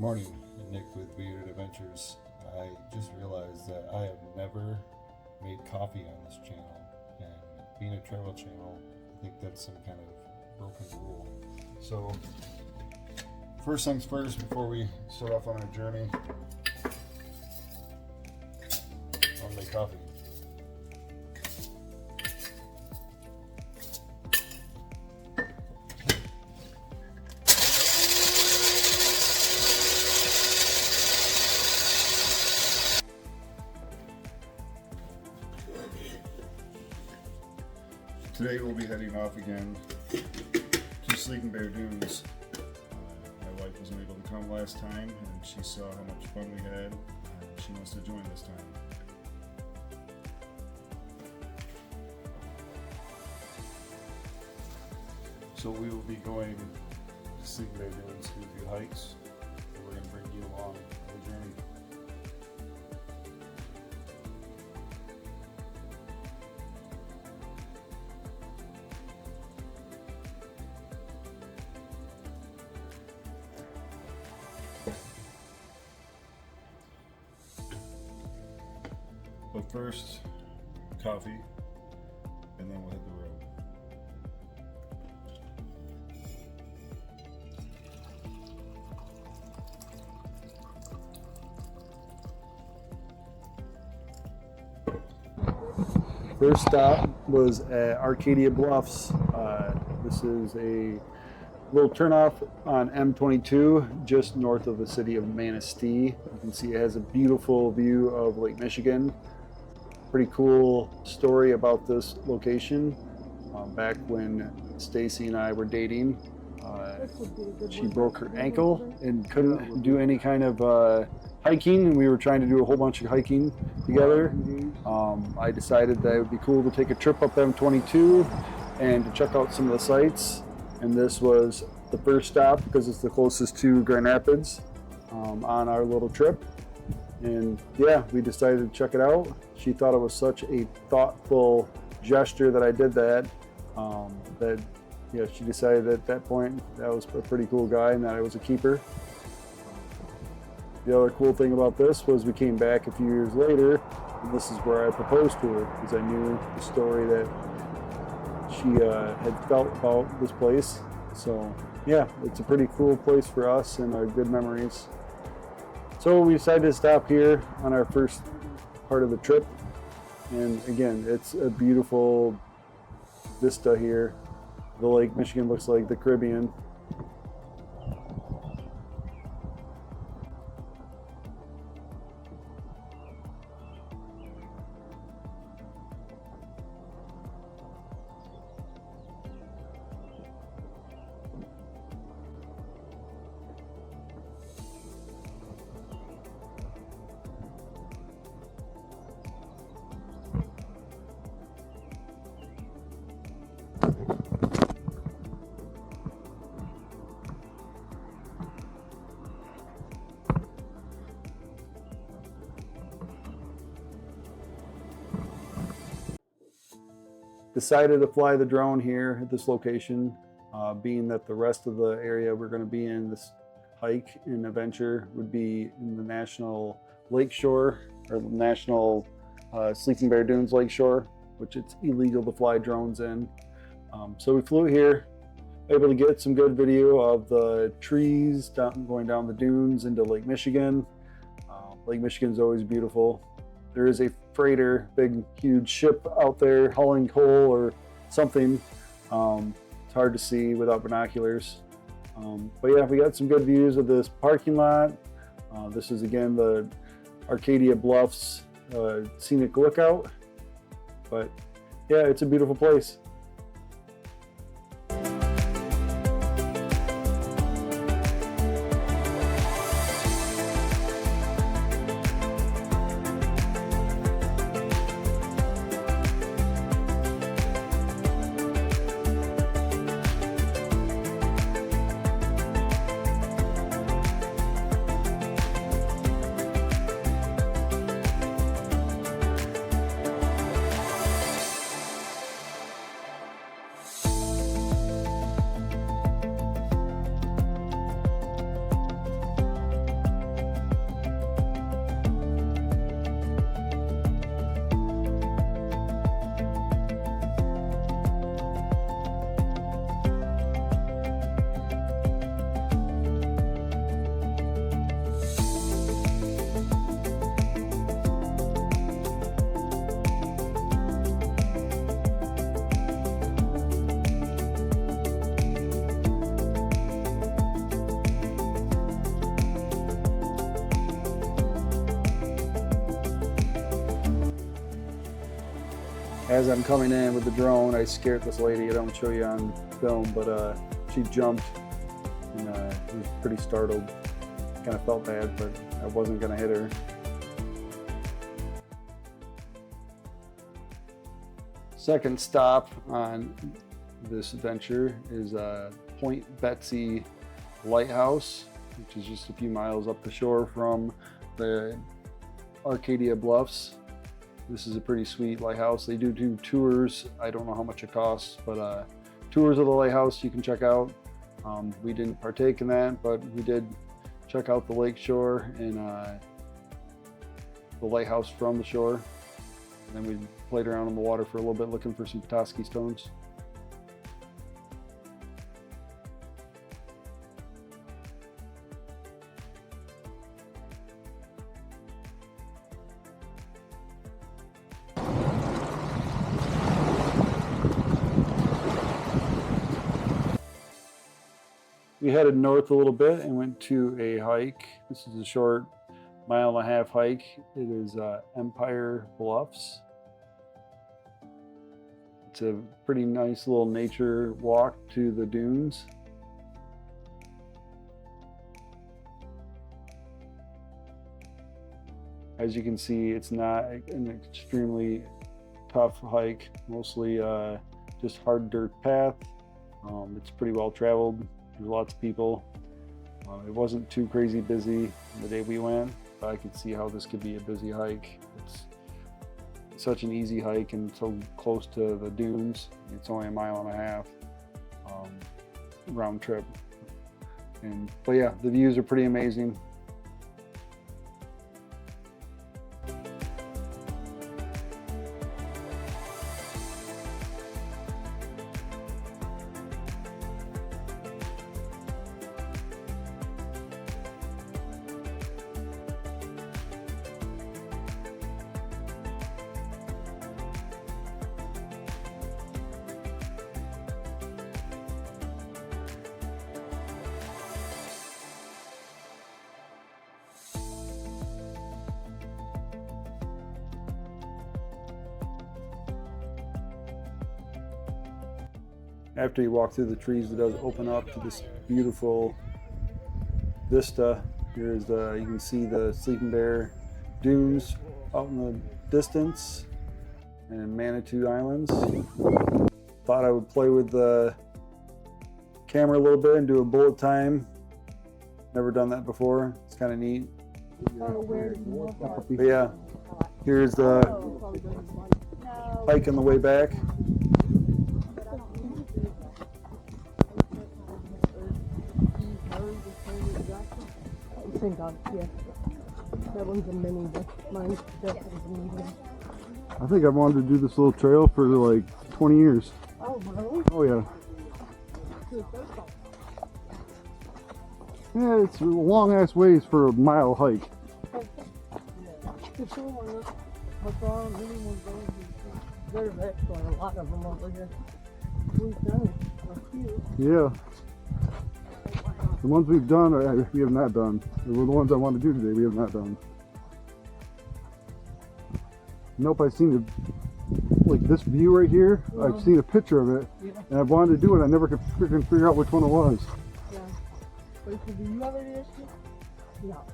Morning, Nick with Weird Adventures. I just realized that I have never made coffee on this channel, and being a travel channel, I think that's some kind of broken rule. So, first things first, before we start off on our journey, I'll make coffee. Today we'll be heading off again to Sleeping Bear Dunes. My wife wasn't able to come last time, and she saw how much fun we had, and she wants to join this time. So we will be going to Sleeping Bear Dunes to do a few hikes, and we're going to bring you along on the journey. But first, coffee, and then we'll hit the road. First stop was at Arcadia Bluffs. This is a little turnoff on M22, just north of the city of Manistee. You can see it has a beautiful view of Lake Michigan. Pretty cool story about this location. Back when Stacey and I were dating, she broke her ankle and couldn't do any kind of hiking, and we were trying to do a whole bunch of hiking together. I decided that it would be cool to take a trip up M22 and to check out some of the sites, and this was the first stop because it's the closest to Grand Rapids on our little trip. And yeah, we decided to check it out. She thought it was such a thoughtful gesture that I did that, she decided at that point that was a pretty cool guy and that I was a keeper. The other cool thing about this was we came back a few years later, and this is where I proposed to her, because I knew the story that she had felt about this place. So yeah, it's a pretty cool place for us and our good memories. So we decided to stop here on our first part of the trip. And again, it's a beautiful vista here. The Lake Michigan looks like the Caribbean. Decided to fly the drone here at this location, being that the rest of the area we're going to be in this hike and adventure would be in the National Lakeshore, or National Sleeping Bear Dunes Lakeshore, which it's illegal to fly drones in. So we flew here, able to get some good video of the trees going down the dunes into Lake Michigan. Lake Michigan's always beautiful. There is a freighter, big, huge ship out there hauling coal or something. It's hard to see without binoculars. But yeah, we got some good views of this parking lot. This is again the Arcadia Bluffs Scenic Lookout. But yeah, it's a beautiful place. As I'm coming in with the drone, I scared this lady. I don't show you on film, but she jumped and was pretty startled. Kind of felt bad, but I wasn't gonna hit her. Second stop on this adventure is Point Betsie Lighthouse, which is just a few miles up the shore from the Arcadia Bluffs. This is a pretty sweet lighthouse. They do tours. I don't know how much it costs, but tours of the lighthouse you can check out. We didn't partake in that, but we did check out the lake shore and the lighthouse from the shore. And then we played around in the water for a little bit looking for some Petoskey stones. We headed north a little bit and went to a hike. This is a short 1.5-mile hike. It is Arcadia Bluffs. It's a pretty nice little nature walk to the dunes. As you can see, it's not an extremely tough hike, mostly just hard dirt path. It's pretty well traveled. There's lots of people. It wasn't too crazy busy the day we went, but I could see how this could be a busy hike. It's such an easy hike and so close to the dunes. It's only 1.5 miles round trip. But yeah, the views are pretty amazing. After you walk through the trees, it does open up to this beautiful vista. Here's you can see the Sleeping Bear Dunes out in the distance and Manitou Islands. Thought I would play with the camera a little bit and do a bullet time. Never done that before. It's kind of neat. But yeah, here's the hike on the way back. Thank God, yeah. That one's a mini, but mine's definitely a medium. I think I've wanted to do this little trail for like 20 years. Oh, really? Oh, yeah. Yeah, it's a long ass ways for a mile hike. There's actually a lot of them over here. We've done a few. Yeah. The ones we've done, we have not done. The ones I want to do today, we have not done. Nope, I've seen it, like this view right here. I've seen a picture of it, and I've wanted to do it. I never could freaking figure out which one it was. Yeah. Wait, do you have any issue? No.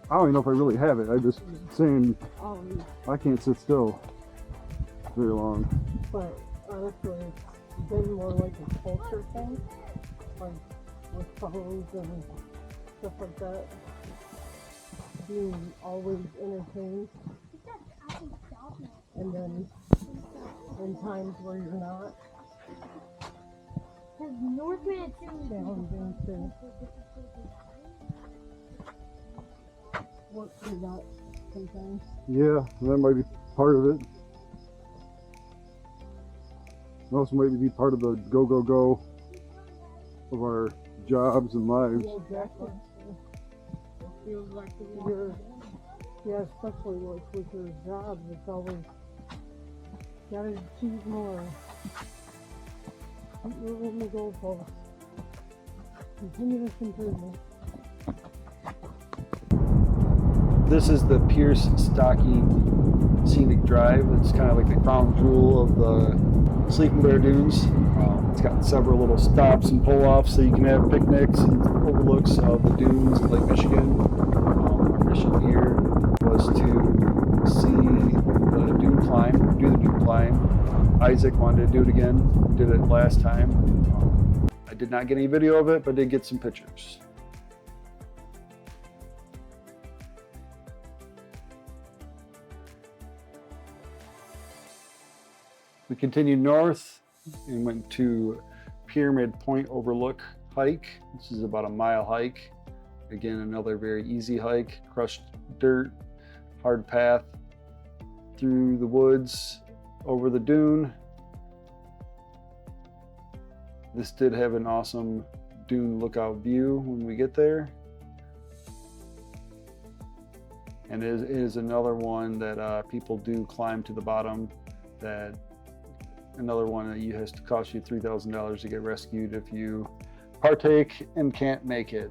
I don't even know if I really have it. I'm just saying I can't sit still very long. But honestly, it's been more like a culture thing, like with phones and stuff like that. Being always entertained, and then in times where you're not, challenging to work through that sometimes. Yeah, that might be part of it. It also might be part of the go, go, go of our jobs and lives. Yeah, exactly. It feels like yeah, especially like with your job, it's always gotta achieve more. Keep moving the goalposts. Continuous improvement. This is the Pierce Stocky Scenic Drive. It's kind of like the crown jewel of the Sleeping Bear Dunes. It's got several little stops and pull-offs so you can have picnics and overlooks of the dunes in Lake Michigan. Our mission here was to see the dune climb, do the dune climb. Isaac wanted to do it again, did it last time. I did not get any video of it, but did get some pictures. We continued north and went to Pyramid Point Overlook hike. This is about a mile hike. Again, another very easy hike, crushed dirt, hard path through the woods, over the dune. This did have an awesome dune lookout view when we get there. And it is another one that people do climb to the bottom. That another one that has to cost you $3,000 to get rescued if you partake and can't make it.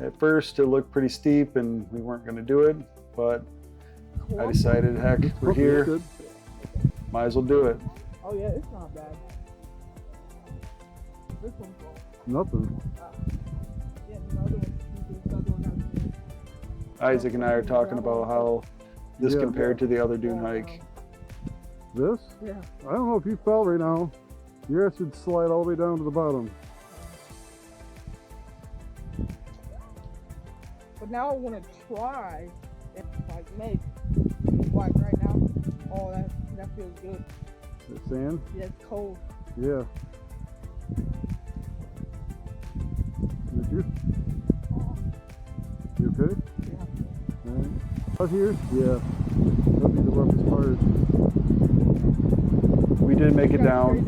At first it looked pretty steep and we weren't going to do it, but I decided, heck, we're here, might as well do it. Oh yeah, it's not bad. This one's Nothing. yeah, the other one. Isaac and I are talking about how this compared to the other dune hike. This? Yeah. I don't know if you fell right now. Your ass would slide all the way down to the bottom. But now I want to try and like make like right now. Oh, that feels good. The sand? Yeah, it's cold. Yeah. Did you? You okay? Yeah. Alright. Out here? Yeah. That'll be the roughest part. We did make it down.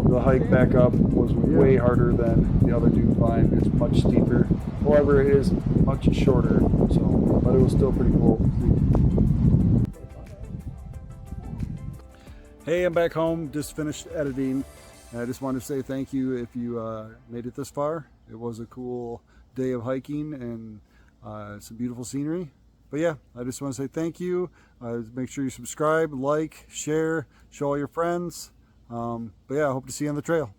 The hike back up was way harder than the other dune climb. It's much steeper. However, it is much shorter, but it was still pretty cool. Hey, I'm back home. Just finished editing. I just wanted to say thank you if you made it this far. It was a cool day of hiking and some beautiful scenery. But yeah, I just want to say thank you. Make sure you subscribe, like, share, show all your friends. But yeah, I hope to see you on the trail.